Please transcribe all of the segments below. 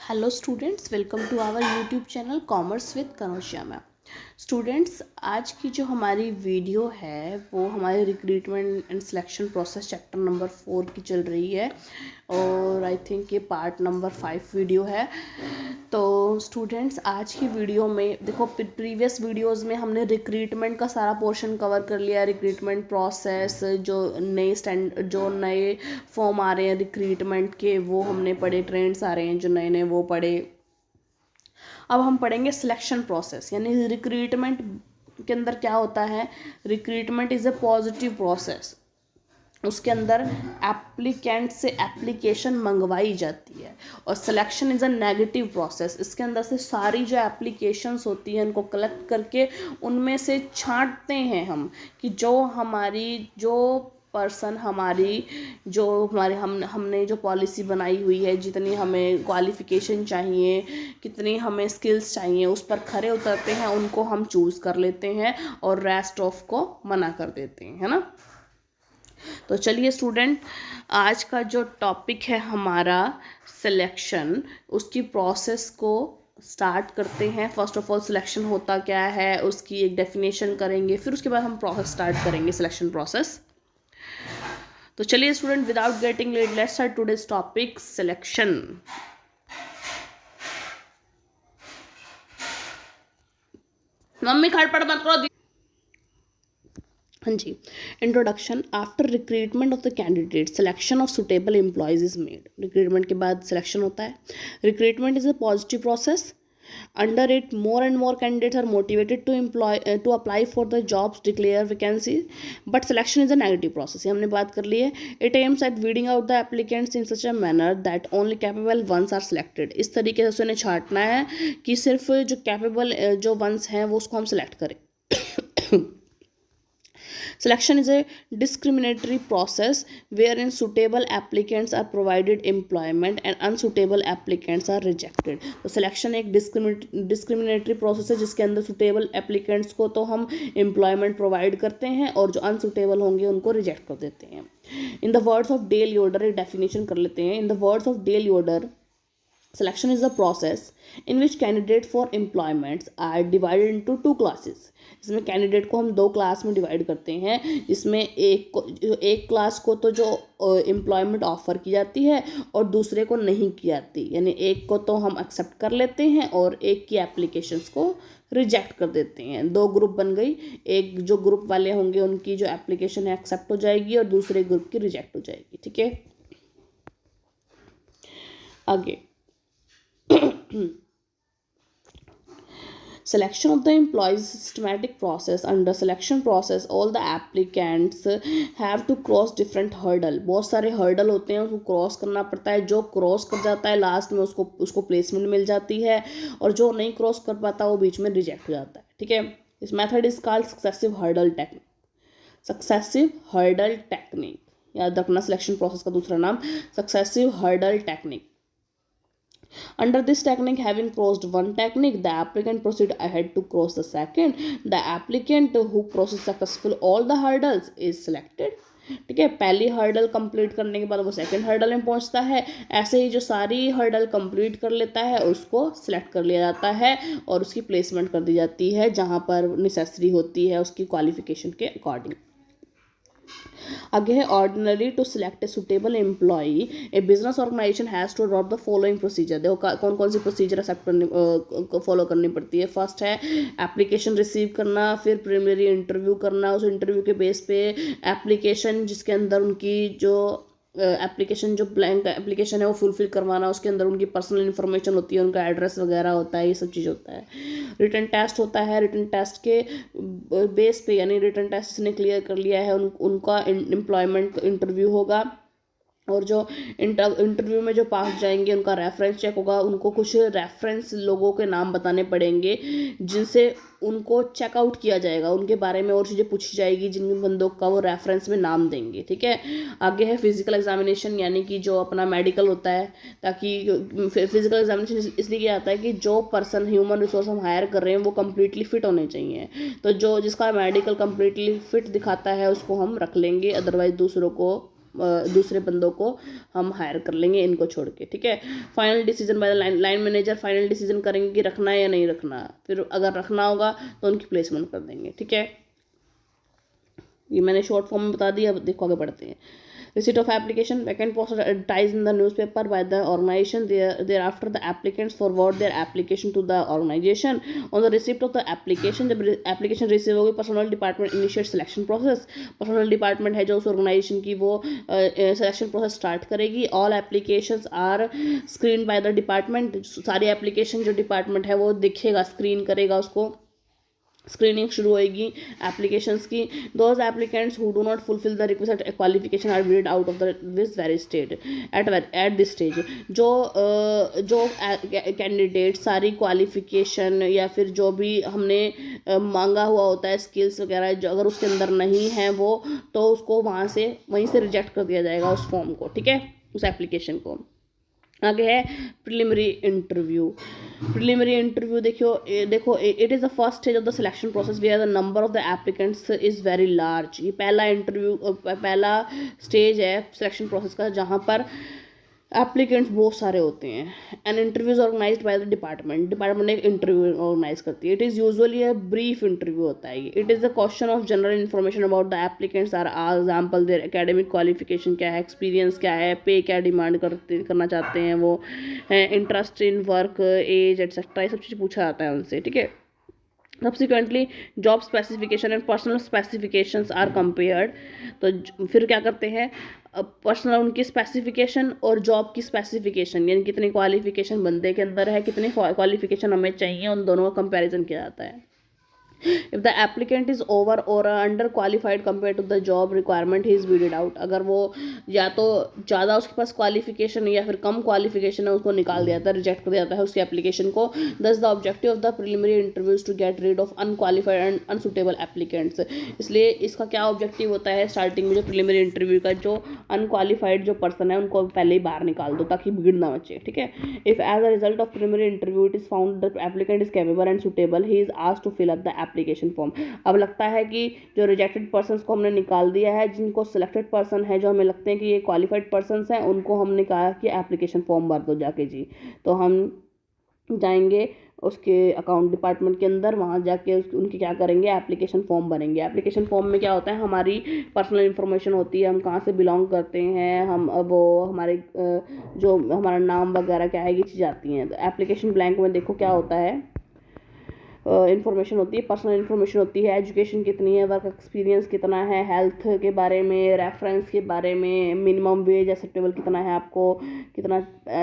Hello students, welcome to our YouTube channel commerce with Kanaushiya ma'am. Students, आज की जो हमारी वीडियो है वो हमारे recruitment and selection process chapter number 4 की चल रही है और आई थिंक ये पार्ट नंबर 5 वीडियो है। तो स्टूडेंट्स, आज की वीडियो में देखो, प्रीवियस वीडियोस में हमने रिक्रूटमेंट का सारा पोर्शन कवर कर लिया। रिक्रूटमेंट प्रोसेस, जो नए फॉर्म आ रहे हैं रिक्रूटमेंट के वो हमने पढ़े, ट्रेंड्स आ रहे हैं जो नए नए वो पढ़े। अब हम पढ़ेंगे सिलेक्शन प्रोसेस, यानी रिक्रूटमेंट के अंदर क्या होता है। Recruitment is a positive process. उसके अंदर एप्लीकेंट से एप्लीकेशन मंगवाई जाती है। और selection is a negative process. इसके अंदर से सारी जो एप्लीकेशंस होती हैं उनको कलेक्ट करके उनमें से छांटते हैं हम कि जो पर्सन हमारी जो हमारे हमने जो पॉलिसी बनाई हुई है, जितनी हमें क्वालिफ़िकेशन चाहिए, कितनी हमें स्किल्स चाहिए, उस पर खरे उतरते हैं, उनको हम चूज़ कर लेते हैं और रेस्ट ऑफ को मना कर देते हैं, है ना। तो चलिए स्टूडेंट, आज का जो टॉपिक है हमारा सिलेक्शन, उसकी प्रोसेस को स्टार्ट करते हैं। फर्स्ट ऑफ ऑल सिलेक्शन होता क्या है उसकी एक डेफिनेशन करेंगे, फिर उसके बाद हम प्रोसेस स्टार्ट करेंगे सिलेक्शन प्रोसेस। तो चलिए student, without getting late, let's start today's topic selection. Mummy खड़पड़ मत करो। हाँ जी। Introduction. After recruitment of the candidate, selection of suitable employees is made. Recruitment के बाद सिलेक्शन होता है। Recruitment is a positive process. Under it more and more candidates are motivated to apply for the jobs, declare vacancy, but selection is a negative process. ये हमने बात कर ली है. It aims at weeding out the applicants in such a manner that only capable ones are selected. इस तरीके से उन्हें छांटना है कि सिर्फ जो कैपेबल जो वंस हैं वो उसको हम सेलेक्ट करें. Selection is a discriminatory process wherein suitable applicants are provided employment and unsuitable applicants are rejected. तो selection एक discriminatory process है जिसके अंदर suitable applicants को तो हम employment provide करते हैं और जो unsuitable होंगे उनको reject कर देते हैं. In the words of Dale Yoder, एक definition कर लेते हैं. In the words of Dale Yoder, selection is the process in which candidates for employments are divided into two classes. इसमें कैंडिडेट को हम दो क्लास में डिवाइड करते हैं, जिसमें एक क्लास को तो जो एम्प्लॉयमेंट ऑफर की जाती है और दूसरे को नहीं की जाती, यानी एक को तो हम एक्सेप्ट कर लेते हैं और एक की एप्लीकेशंस को रिजेक्ट कर देते हैं. दो ग्रुप बन गई. एक जो ग्रुप वाले होंगे उनकी जो एप्लीकेशन है एक्सेप्ट हो जाएगी और दूसरे ग्रुप की रिजेक्ट हो जाएगी. ठीक है, आगे. Selection of the employees is a systematic process. Under selection process, all the applicants have to cross different hurdle. बहुत सारे hurdle होते हैं, उसको क्रॉस करना पड़ता है. जो क्रॉस कर जाता है लास्ट में उसको प्लेसमेंट मिल जाती है और जो नहीं क्रॉस कर पाता वो बीच में रिजेक्ट हो जाता है. ठीक है. इस method is called successive hurdle technique. Successive hurdle technique याद रखना, सिलेक्शन प्रोसेस का दूसरा नाम successive hurdle technique. Under this technique, having crossed one technique, the applicant proceed ahead to cross the second. The applicant who crosses successful all the hurdles is selected. ठीक है. पहली hurdle complete करने के बाद वो सेकंड हर्डल में पहुंचता है. ऐसे ही जो सारी हर्डल कंप्लीट कर लेता है उसको सिलेक्ट कर लिया जाता है और उसकी प्लेसमेंट कर दी जाती है जहां पर नेसेसरी होती है उसकी क्वालिफिकेशन के अकॉर्डिंग. आगे है ordinary. To select a suitable employee, a business organisation has to adopt the following procedure. देखो कौन कौन सी प्रोसीजर फॉलो करनी पड़ती है. फर्स्ट है एप्लीकेशन रिसीव करना, फिर प्रीलिमिनरी इंटरव्यू करना. उस इंटरव्यू के बेस पे एप्लीकेशन जिसके अंदर उनकी जो एप्लीकेशन जो ब्लैंक एप्लीकेशन है वो फुलफिल करवाना. उसके अंदर उनकी पर्सनल इन्फॉर्मेशन होती है, उनका एड्रेस वगैरह होता है, ये सब चीज़ होता है. रिटन टेस्ट होता है. रिटन टेस्ट के बेस पे, यानी रिटन टेस्ट जिसने क्लियर कर लिया है उनका एम्प्लॉयमेंट इंटरव्यू होगा. और जो इंटरव्यू में जो पास जाएंगे उनका रेफरेंस चेक होगा. उनको कुछ रेफरेंस लोगों के नाम बताने पड़ेंगे जिनसे उनको चेकआउट किया जाएगा, उनके बारे में और चीज़ें पूछी जाएगी जिन बंदों का वो रेफरेंस में नाम देंगे. ठीक है. आगे है फिजिकल एग्जामिनेशन, यानी कि जो अपना मेडिकल होता है. ताकि फिजिकल एग्जामिनेशन इसलिए किया जाता है कि जो पर्सन ह्यूमन रिसोर्स हम हायर कर रहे हैं वो कम्प्लीटली फिट होने चाहिए. तो जो जिसका मेडिकल कम्प्लीटली फिट दिखाता है उसको हम रख लेंगे, अदरवाइज दूसरों को दूसरे बंदों को हम हायर कर लेंगे इनको छोड़ के, ठीक है। Final decision by the line manager final decision करेंगे कि रखना है या नहीं रखना, फिर अगर रखना होगा तो उनकी प्लेसमेंट कर देंगे, ठीक है। ये मैंने शॉर्ट फॉर्म में बता दिया, अब देखो आगे बढ़ते हैं। Receipt of application, vacant post are advertised in the newspaper by the organization. Thereafter, the applicants forward their application to the organization. On the receipt of the application, जब application receive होगी, personnel department initiate selection process. Personnel department है जो उस organization की, वो selection process start करेगी. All applications are screened by the department. सारी application जो department है वो दिखेगा, screen करेगा उसको, स्क्रीनिंग शुरू होएगी एप्लीकेशंस की. Those applicants who do not fulfil the request qualification are weed out of the this very stage at this stage. जो कैंडिडेट सारी क्वालिफिकेशन या फिर जो भी हमने मांगा हुआ होता है स्किल्स वगैरह, जो अगर उसके अंदर नहीं है वो, तो उसको वहीं से रिजेक्ट कर दिया जाएगा उस फॉर्म को, ठीक है, उस एप्लीकेशन को. आगे है प्रिलिमिनरी इंटरव्यू. प्रिलिमिनरी इंटरव्यू देखो it is the first stage of the selection process where the number of the applicants is very large. ये पहला स्टेज है सिलेक्शन प्रोसेस का जहाँ पर एप्लीकेंट्स बहुत सारे होते हैं. An interviews organised by the department ने एक इंटरव्यू ऑर्गेनाइज करती है. It is usually a brief interview होता है. It is the question of general information about the applicants are example their academic qualification क्या है, एक्सपीरियंस क्या है, पे क्या डिमांड करना चाहते हैं वो, interest in work, as etcetera, ये सब चीज़ पूछा जाता है उनसे, ठीक है. Subsequently job specification and personal specifications are compared. तो फिर क्या करते हैं, पर्सनल उनकी स्पेसिफिकेशन और जॉब की स्पेसिफिकेशन, यानी कितनी क्वालिफिकेशन बंदे के अंदर है, कितनी क्वालिफिकेशन हमें चाहिए, उन दोनों का कंपैरिजन किया जाता है. If the applicant is over or under qualified compared to the job requirement, he is weeded out. अगर वो या तो ज़्यादा उसके पास क्वालिफिकेशन है या फिर कम क्वालिफिकेशन है, उसको निकाल दिया जाता है, रिजेक्ट कर दिया जाता है उसकी एप्लीकेशन को. Thus the objective of the preliminary interview is to get rid of unqualified and unsuitable applicants. इसलिए इसका क्या ऑब्जेक्टिव होता है स्टार्टिंग में जो प्रिलिमिनरी इंटरव्यू का, जो अनक्वालिफाइड जो पर्सन है उनको पहले ही बाहर निकाल दो ताकि भीड़ ना मचे, ठीक है. If as a result of preliminary interview it is found that applicant is capable and suitable, he is asked to fill up the application form. अब लगता है कि जो रिजेक्टेड पर्सन्स को हमने निकाल दिया है, जिनको सिलेक्टेड पर्सन है जो हमें लगते हैं कि ये क्वालिफाइड पर्सन्स हैं, उनको हमने कहा कि एप्लीकेशन फॉर्म भर दो जाके जी. तो हम जाएंगे उसके अकाउंट डिपार्टमेंट के अंदर, वहाँ जाके उनकी क्या करेंगे, एप्लीकेशन फॉर्म भरेंगे. एप्लीकेशन फॉर्म में क्या होता है, हमारी पर्सनल इन्फॉर्मेशन होती है, हम कहाँ से बिलोंग करते हैं, हम वो हमारे जो हमारा नाम वगैरह क्या है, ये चीज़ आती हैं. तो एप्लीकेशन ब्लैंक में देखो क्या होता है, इन्फॉर्मेशन होती है, पर्सनल इन्फॉर्मेशन होती है, एजुकेशन कितनी है, वर्क एक्सपीरियंस कितना है, हेल्थ के बारे में, रेफरेंस के बारे में, मिनिमम वेज एक्सेप्टेबल कितना है आपको, कितना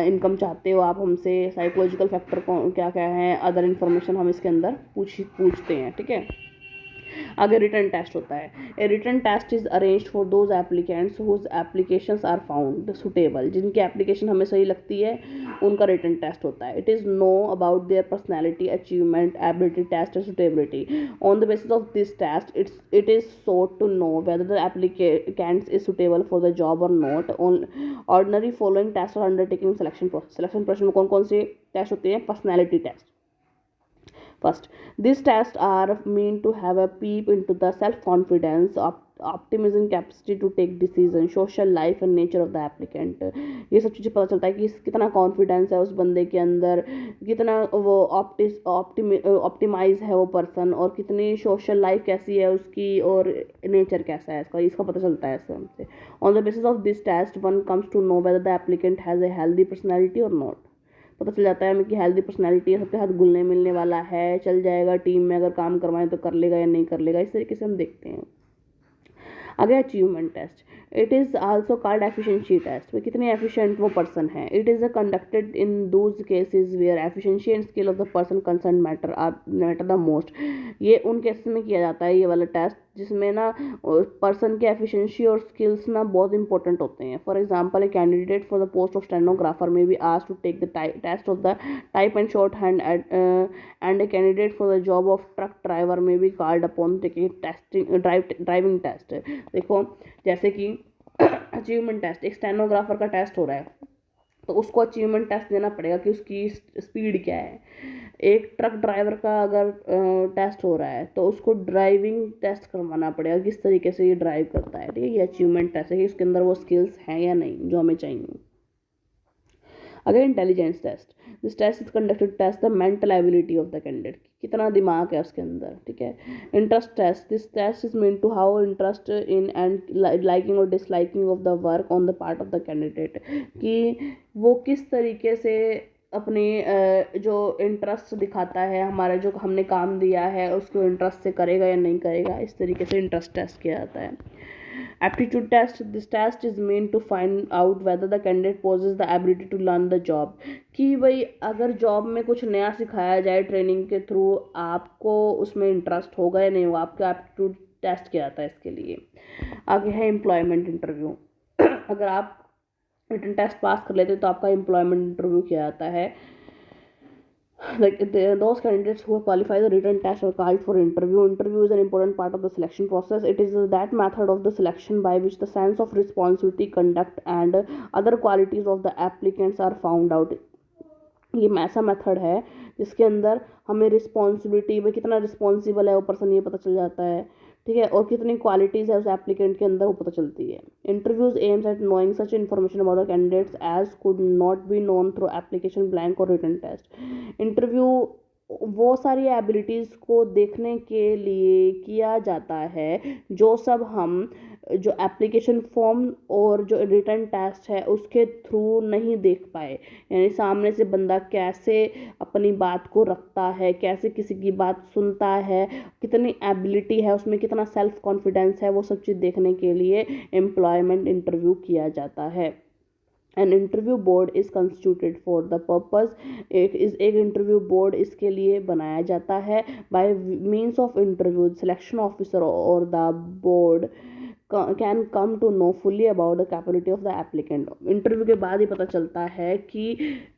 इनकम चाहते हो आप हमसे, साइकोलॉजिकल फैक्टर क्या क्या है, अदर इन्फॉर्मेशन हम इसके अंदर पूछते हैं, ठीक है. आगे रिटर्न टेस्ट होता है. A written test is arranged for those applicants whose applications are found suitable. जिनकी एप्लीकेशन हमें सही लगती है उनका रिटर्न टेस्ट होता है. It is know about their personality, achievement, ability test and suitability. On the basis of this test it is sought to know whether the applicant is suitable for the job or not. Ordinary following tests are undertaken in selection process. Selection process में कौन कौन से test होते हैं, personality test. First, these tests are meant to have a peep into the self-confidence, optimism, capacity to take decisions, social life and nature of the applicant. ये सब चीज़ें पता चलता है कि कितना कॉन्फिडेंस है उस बंदे के अंदर, कितना वो ऑप्टिमाइज है वो पर्सन, और कितनी सोशल लाइफ कैसी है उसकी, और नेचर कैसा है इसका पता चलता है इससे. On the basis of this test one comes to know whether the applicant has a healthy personality और नॉट. पता चल जाता है हमें कि हेल्दी पर्सनैलिटी है, सबके साथ घुलने मिलने वाला है, चल जाएगा टीम में, अगर काम करवाएं तो कर लेगा या नहीं कर लेगा, इस तरीके से हम देखते हैं. आगे achievement test. It is also called efficiency test. कितनी एफिशिएंट वो पर्सन है. It is conducted in those cases where efficiency and skill of the person concern matter the most. ये उन केसेस में किया जाता है ये वाला टेस्ट जिसमें ना पर्सन की एफिशिएंसी और स्किल्स ना बहुत इंपॉर्टेंट होते हैं. For example a candidate for the post of stenographer may be asked to take the test of the type and shorthand and a candidate for the job of truck driver may be called upon taking driving test. देखो जैसे कि achievement test, एक stenographer का test हो रहा है तो उसको अचीवमेंट टेस्ट देना पड़ेगा कि उसकी स्पीड क्या है. एक ट्रक ड्राइवर का अगर टेस्ट हो रहा है तो उसको ड्राइविंग टेस्ट करवाना पड़ेगा, किस तरीके से ये ड्राइव करता है, ठीक है। ये अचीवमेंट टेस्ट है कि इसके अंदर वो स्किल्स हैं या नहीं जो हमें चाहिए। अगर intelligence test, this test is conducted test the mental ability of the candidate, कितना दिमाग है उसके अंदर, ठीक है। Interest test, this test is mean to how interest in and liking और disliking of the work on the part of the candidate, कि वो किस तरीके से अपनी जो इंटरेस्ट दिखाता है, हमारा जो हमने काम दिया है उसको इंटरेस्ट से करेगा या नहीं करेगा, इस तरीके से इंटरेस्ट टेस्ट किया जाता है। Aptitude test, this test is main to find out whether the candidate possess the ability to learn the job, कि भाई अगर जॉब में कुछ नया सिखाया जाए ट्रेनिंग के थ्रू, आपको उसमें इंटरेस्ट होगा या नहीं होगा, आपका एप्टीट्यूड टेस्ट किया जाता है इसके लिए। आगे है एम्प्लॉयमेंट इंटरव्यू। अगर आप रिटन टेस्ट पास कर लेते हैं तो आपका एम्प्लॉयमेंट इंटरव्यू किया जाता है। Like those candidates who qualify the written test are called for interview. Interview is an important part of the selection process. It is that method of the selection by which the sense of responsibility, conduct and other qualities of the applicants are found out. ये ऐसा method है जिसके अंदर हमें responsibility में कितना responsible है वो पर्सन ये पता चल जाता है, ठीक है, और कितनी क्वालिटीज़ है उस एप्लीकेंट के अंदर वो पता चलती है। Interviews aims at knowing such information about the candidates as could not be known through application blank और रिटन टेस्ट। इंटरव्यू वो सारी एबिलिटीज़ को देखने के लिए किया जाता है जो सब हम जो एप्लीकेशन फॉर्म और जो रिटन टेस्ट है उसके थ्रू नहीं देख पाए, यानी सामने से बंदा कैसे अपनी बात को रखता है, कैसे किसी की बात सुनता है, कितनी एबिलिटी है उसमें, कितना सेल्फ कॉन्फिडेंस है, वो सब चीज़ देखने के लिए एम्प्लॉयमेंट इंटरव्यू किया जाता है। An interview board is constituted for the purpose, एक इंटरव्यू बोर्ड इसके लिए बनाया जाता है। By means of interview selection officer और the board can come to know fully about the capability of the applicant. Interview के बाद ही पता चलता है कि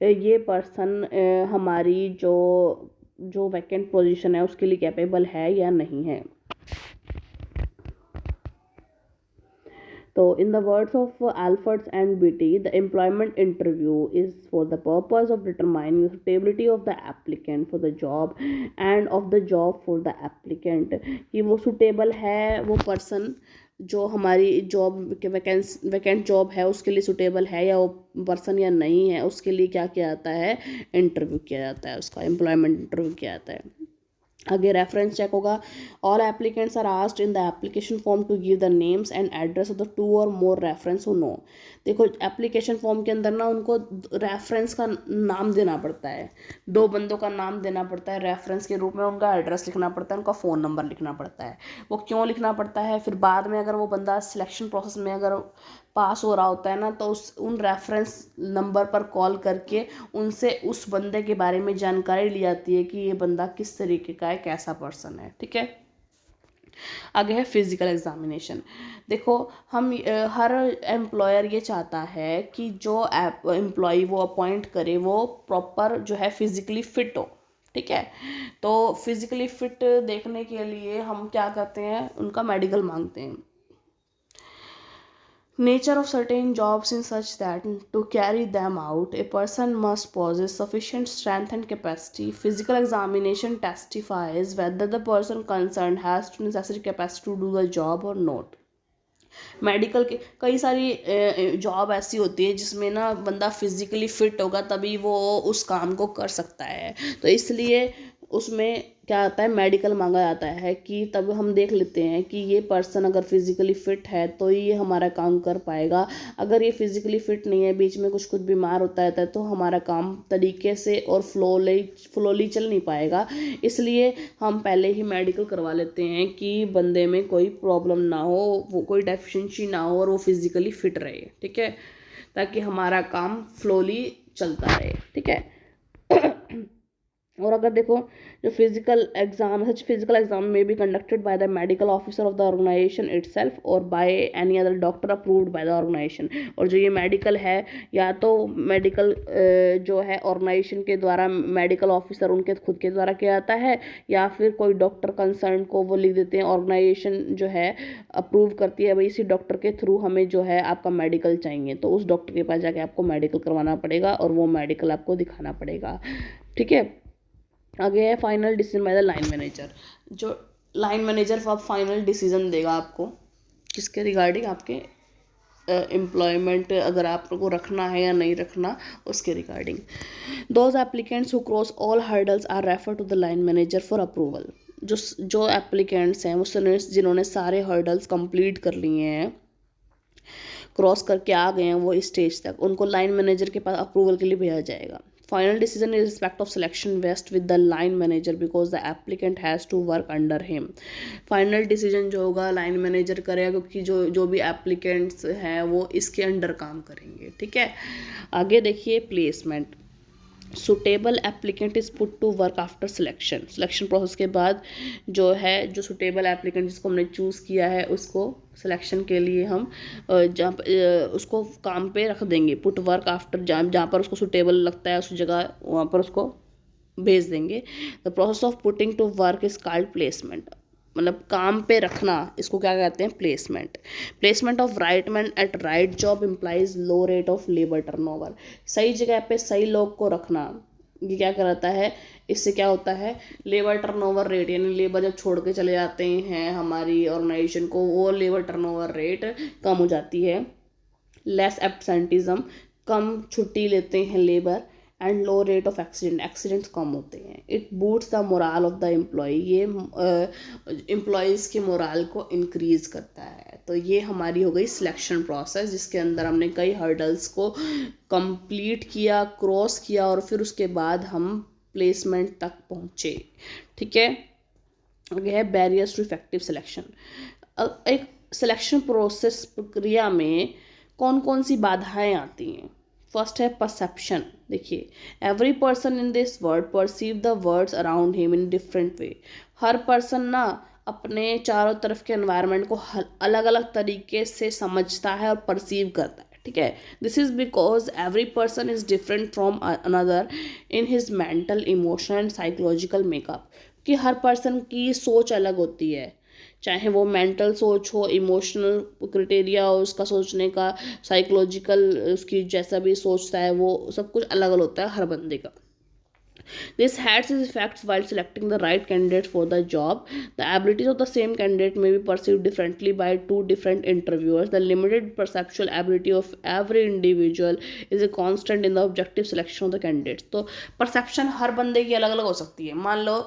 ये पर्सन हमारी जो वैकेंट पोजीशन है उसके लिए कैपेबल है या नहीं है। So, in the words of Alford and Beatty, the employment interview is for the purpose of determining the suitability of the applicant for the job and of the job for the applicant, कि वो suitable है वो person जो हमारी job के vacant job है उसके लिए सुटेबल है या वो पर्सन या नहीं है, उसके लिए क्या किया जाता है, इंटरव्यू किया जाता है, उसका एम्प्लॉयमेंट इंटरव्यू किया जाता है। आगे रेफरेंस चेक होगा। All applicants are asked in the application form to give the names and address of the 2 और मोर रेफरेंस हु नो। देखो एप्लीकेशन फॉर्म के अंदर ना उनको रेफरेंस का नाम देना पड़ता है, 2 बंदों का नाम देना पड़ता है रेफरेंस के रूप में, उनका एड्रेस लिखना पड़ता है, उनका फ़ोन नंबर लिखना पड़ता है। वो क्यों लिखना पड़ता है, फिर बाद में अगर वो बंदा सिलेक्शन प्रोसेस में अगर पास हो रहा होता है ना तो उन रेफरेंस नंबर पर कॉल करके उनसे उस बंदे के बारे में जानकारी ली जाती है कि ये बंदा किस तरीके का है, कैसा पर्सन है, ठीक है। आगे है फिजिकल एग्जामिनेशन। देखो हम हर एम्प्लॉयर ये चाहता है कि जो एम्प्लॉय वो अपॉइंट करे वो प्रॉपर जो है फिजिकली फिट हो, ठीक है। तो फिजिकली फिट देखने के लिए हम क्या करते हैं, उनका मेडिकल मांगते हैं। Nature of certain jobs is such that to carry them out, a person must possess sufficient strength and capacity. Physical examination testifies whether the person concerned has the necessary capacity to do the job or not. Medical के कई सारी job ऐसी होती है जिसमें ना बंदा physically fit होगा तभी वो उस काम को कर सकता है, तो इसलिए उसमें क्या आता है, मेडिकल मांगा जाता है कि तब हम देख लेते हैं कि ये पर्सन अगर फिजिकली फिट है तो ये हमारा काम कर पाएगा। अगर ये फिजिकली फिट नहीं है, बीच में कुछ बीमार होता है तो हमारा काम तरीके से और फ्लोली चल नहीं पाएगा। इसलिए हम पहले ही मेडिकल करवा लेते हैं कि बंदे में कोई प्रॉब्लम ना हो, वो कोई डेफिशिएंसी ना हो और वो फिजिकली फिट रहे, ठीक है, ताकि हमारा काम फ्लोली चलता रहे, ठीक है। और अगर देखो जो physical exam may be conducted by the medical officer of the organisation itself और by any other doctor approved by the organisation. और जो ये मेडिकल है या तो मेडिकल जो है ऑर्गेनाइजेशन के द्वारा, मेडिकल ऑफिसर उनके खुद के द्वारा किया जाता है, या फिर कोई डॉक्टर कंसर्न को वो लिख देते हैं, ऑर्गेनाइजेशन जो है अप्रूव करती है भाई इसी डॉक्टर के थ्रू हमें जो है आपका मेडिकल चाहिए, तो उस डॉक्टर के पास जाके आपको मेडिकल करवाना पड़ेगा और वो मेडिकल आपको दिखाना पड़ेगा, ठीक है। आगे है final decision by the line manager. जो लाइन मैनेजर अब फाइनल डिसीजन देगा आपको किसके रिगार्डिंग, आपके एम्प्लॉयमेंट अगर आपको रखना है या नहीं रखना उसके regarding. Those applicants who cross all hurdles are refer to the line manager for approval. जो एप्लीकेंट्स हैं वो जिन्होंने सारे हर्डल्स कंप्लीट कर लिए हैं, क्रॉस करके आ गए हैं वो इस स्टेज तक, उनको लाइन मैनेजर के पास अप्रूवल के लिए भेजा जाएगा। Final decision in respect of selection vest with the line manager because the applicant has to work under him. Final decision जो होगा लाइन मैनेजर करेगा, क्योंकि जो भी एप्लीकेंट्स हैं वो इसके अंडर काम करेंगे। ठीक है, आगे देखिए placement. Suitable applicant is put to work after selection process के बाद जो सुटेबल एप्लीकेंट जिसको हमने चूज़ किया है उसको सिलेक्शन के लिए हम उसको काम पे रख देंगे। पुट वर्क आफ्टर, जहाँ पर उसको सुटेबल लगता है उस जगह वहाँ पर उसको भेज देंगे। The process of putting to work is called placement. मतलब काम पे रखना, इसको क्या कहते हैं, placement. Placement of right man at right job implies low rate of labour turnover. सही जगह पे सही लोग को रखना, ये क्या कराता है, इससे क्या होता है, लेबर टर्नओवर रेट, यानी लेबर जब छोड़ के चले जाते हैं हमारी ऑर्गेनाइजेशन को, वो लेबर टर्नओवर रेट कम हो जाती है। लेस एब्सेंटिज्म, कम छुट्टी लेते हैं labour, and low rate of accidents कम होते हैं। It boots the morale of the employ, ये एम्प्लॉयज़ के मोराल को इंक्रीज़ करता है। तो ये हमारी हो गई सिलेक्शन प्रोसेस, जिसके अंदर हमने कई हर्डल्स को कंप्लीट किया, क्रॉस किया, और फिर उसके बाद हम प्लेसमेंट तक पहुँचे। ठीक है, आगे है बैरियर्स टू इफेक्टिव सिलेक्शन। एक सिलेक्शन प्रोसेस प्रक्रिया में कौन कौन सी बाधाएं आती हैं। फर्स्ट है परसेप्शन। देखिए, every person in this world perceive the words around him in different way. Her person ना अपने चारों तरफ के एनवायरनमेंट को अलग अलग तरीके से समझता है और परसीव करता है। ठीक है, this is because every person is different from another in his mental, emotional and psychological makeup. कि हर पर्सन की सोच अलग होती है, चाहे वो मेंटल सोच हो, इमोशनल क्राइटेरिया हो उसका सोचने का, साइकोलॉजिकल उसकी जैसा भी सोचता है, वो सब कुछ अलग अलग होता है हर बंदे का। This has its effects while selecting the right candidate for the job. The abilities of the same candidate may be perceived differently by two different interviewers. The limited perceptual ability of every individual is a constant in the objective selection of the candidates. तो perception हर बंदे की अलग अलग हो सकती है। मान लो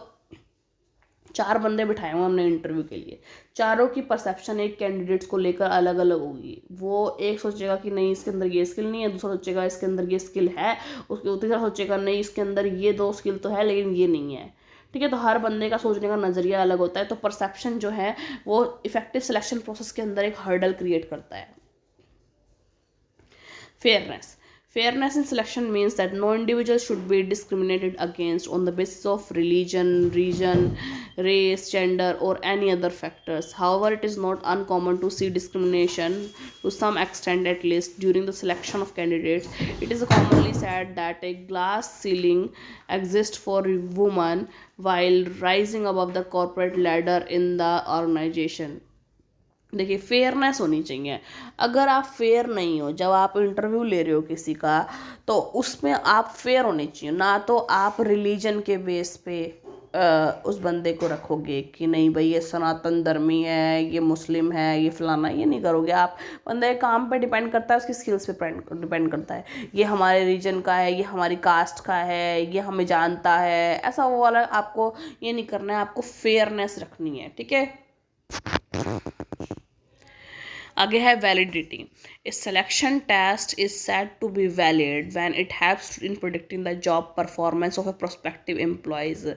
4 बंदे बिठाए हुए हमने इंटरव्यू के लिए, चारों की परसेप्शन एक कैंडिडेट्स को लेकर अलग अलग होगी। वो एक सोचेगा कि नहीं इसके अंदर ये स्किल नहीं है, दूसरा सोचेगा इसके अंदर ये स्किल है, उसके तीसरा सोचेगा नहीं इसके अंदर ये 2 स्किल तो है लेकिन ये नहीं है। ठीक है, तो हर बंदे का सोचने का नज़रिया अलग होता है। तो परसेप्शन जो है वो इफेक्टिव सिलेक्शन प्रोसेस के अंदर एक हर्डल क्रिएट करता है। Fairness. Fairness in selection means that no individual should be discriminated against on the basis of religion, region, race, gender, or any other factors. However, it is not uncommon to see discrimination to some extent, at least during the selection of candidates. It is commonly said that a glass ceiling exists for women while rising above the corporate ladder in the organization. देखिए, fairness होनी चाहिए। अगर आप fair नहीं हो, जब आप interview ले रहे हो किसी का, तो उसमें आप फेयर होने चाहिए। ना तो आप रिलीजन के बेस पे उस बंदे को रखोगे कि नहीं भाई ये सनातन धर्मी है, ये मुस्लिम है, ये फलाना, ये नहीं करोगे आप। बंदे के काम पे डिपेंड करता है, उसकी स्किल्स पे डिपेंड करता है। ये हमारे रीजन का है, ये हमारी कास्ट का है, ये हमें जानता है, ऐसा वो वाला आपको ये नहीं करना है। आपको फेयरनेस रखनी है। ठीक है, आगे है validity. A selection test is said to be valid when it helps in predicting the job performance of a prospective employees.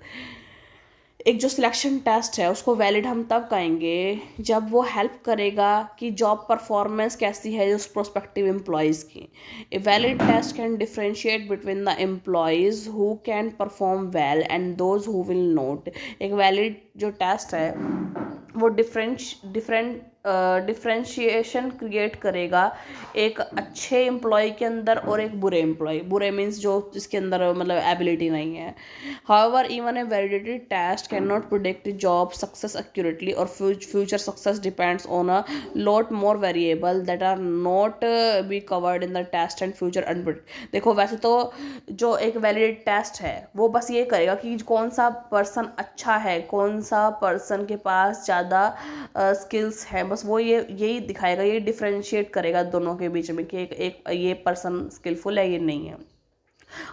एक जो सिलेक्शन टेस्ट है उसको वैलिड हम तब कहेंगे जब वो हेल्प करेगा कि जॉब परफॉर्मेंस कैसी है उस प्रोस्पेक्टिव एम्प्लॉयज़ की। A valid test can differentiate between the employees who can perform well and those who will not. एक वैलिड जो टेस्ट है वो डिफ्रेंशिएशन क्रिएट करेगा एक अच्छे एम्प्लॉय के अंदर और एक बुरे एम्प्लॉय। बुरे मीन्स जो जिसके अंदर मतलब एबिलिटी नहीं है। However even a validated test can not predict job success accurately और future success depends on a lot more variable that are not be covered in the test and future unpredict. देखो वैसे तो जो एक validate test है वो बस ये करेगा कि कौन सा पर्सन अच्छा है, कौन सा पर्सन के पास ज़्यादा स्किल्स है, बस वो यही दिखाएगा, ये डिफ्रेंशिएट करेगा दोनों के बीच में कि एक ये पर्सन स्किलफुल है, ये नहीं है।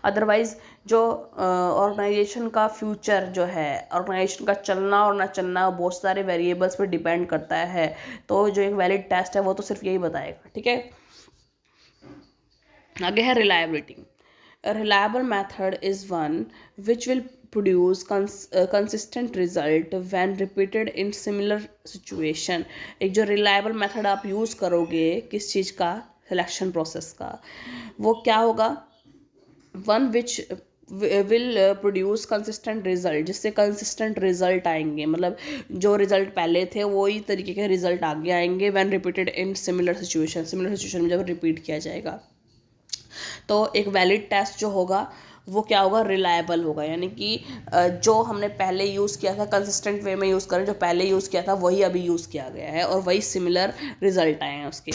अदरवाइज जो ऑर्गेनाइजेशन का फ्यूचर जो है, ऑर्गेनाइजेशन का चलना और ना चलना बहुत सारे वेरिएबल्स पे डिपेंड करता है। तो जो एक वैलिड टेस्ट है वो तो सिर्फ यही बताएगा, ठीक है। आगे है reliability. A reliable method is one which will produce consistent result when repeated in similar situation। एक जो reliable method आप यूज़ करोगे किस चीज़ का, सिलेक्शन प्रोसेस का, वो क्या होगा, one which will produce consistent result, जिससे कंसिस्टेंट रिजल्ट आएंगे, मतलब जो रिजल्ट पहले थे वही तरीके के रिजल्ट आगे आएंगे when repeated in similar situation में जब रिपीट किया जाएगा। तो एक वैलिड टेस्ट जो होगा वो क्या होगा, रिलायबल होगा, यानी कि जो हमने पहले यूज़ किया था कंसिस्टेंट वे में यूज़ करें, जो पहले यूज़ किया था वही अभी यूज़ किया गया है और वही सिमिलर रिजल्ट आए हैं उसके।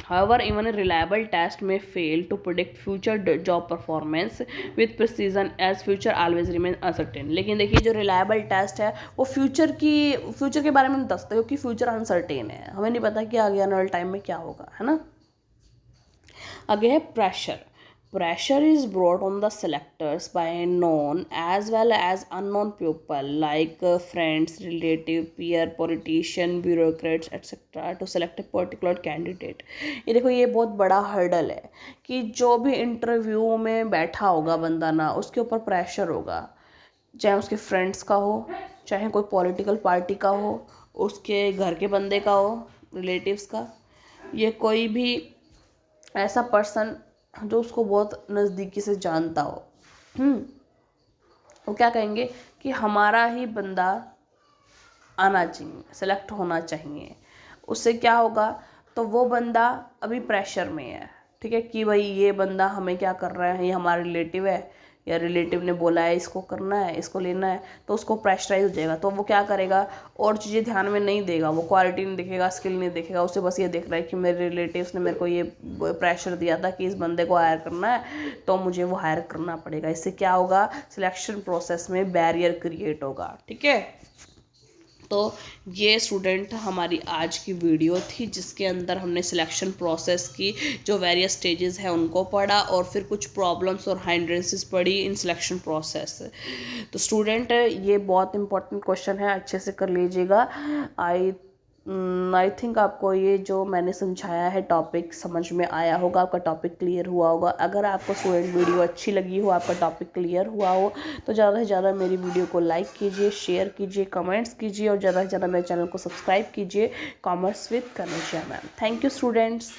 However, even a reliable test may fail to predict future job performance with precision as future always remains uncertain। लेकिन देखिए जो reliable test है वो फ्यूचर के बारे में नहीं बताता, क्योंकि फ्यूचर अनसर्टेन है, हमें नहीं पता कि आगे आने वाले टाइम में क्या होगा, है ना। आगे है pressure. Pressure is brought on the selectors by known as well as unknown people like friends, relative, peer, politician, bureaucrats etc. to select a particular candidate। ये देखो ये बहुत बड़ा हर्डल है कि जो भी इंटरव्यू में बैठा होगा बंदा ना, उसके ऊपर प्रेशर होगा, चाहे उसके फ्रेंड्स का हो, चाहे कोई पॉलिटिकल पार्टी का हो, उसके घर के बंदे का हो, रिलेटिव्स का, ये कोई भी ऐसा पर्सन जो उसको बहुत नज़दीकी से जानता हो, वो क्या कहेंगे कि हमारा ही बंदा आना चाहिए, सेलेक्ट होना चाहिए। उससे क्या होगा, तो वो बंदा अभी प्रेशर में है, ठीक है, कि भाई ये बंदा हमें क्या कर रहा है, ये हमारा रिलेटिव है या रिलेटिव ने बोला है इसको करना है, इसको लेना है, तो उसको प्रेशराइज हो जाएगा। तो वो क्या करेगा, और चीज़ें ध्यान में नहीं देगा, वो क्वालिटी नहीं देखेगा, स्किल नहीं देखेगा, उसे बस ये देख रहा है कि मेरे रिलेटिव्स ने मेरे को ये प्रेशर दिया था कि इस बंदे को हायर करना है तो मुझे वो हायर करना पड़ेगा। इससे क्या होगा, सिलेक्शन प्रोसेस में बैरियर क्रिएट होगा, ठीक है। तो ये स्टूडेंट हमारी आज की वीडियो थी जिसके अंदर हमने सिलेक्शन प्रोसेस की जो वेरियस स्टेजेस हैं उनको पढ़ा और फिर कुछ प्रॉब्लम्स और हाइंड्रेंसेस पढ़ी इन सिलेक्शन प्रोसेस। तो स्टूडेंट ये बहुत इंपॉर्टेंट क्वेश्चन है, अच्छे से कर लीजिएगा। आई थिंक आपको ये जो मैंने समझाया है टॉपिक समझ में आया होगा, आपका टॉपिक क्लियर हुआ होगा। अगर आपको स्टूडेंट वीडियो अच्छी लगी हो, आपका टॉपिक क्लियर हुआ हो, तो ज़्यादा से ज़्यादा मेरी वीडियो को लाइक कीजिए, शेयर कीजिए, कमेंट्स कीजिए और ज़्यादा से ज़्यादा मेरे चैनल को सब्सक्राइब कीजिए। Commerce with Kanisha ma'am. Thank you students.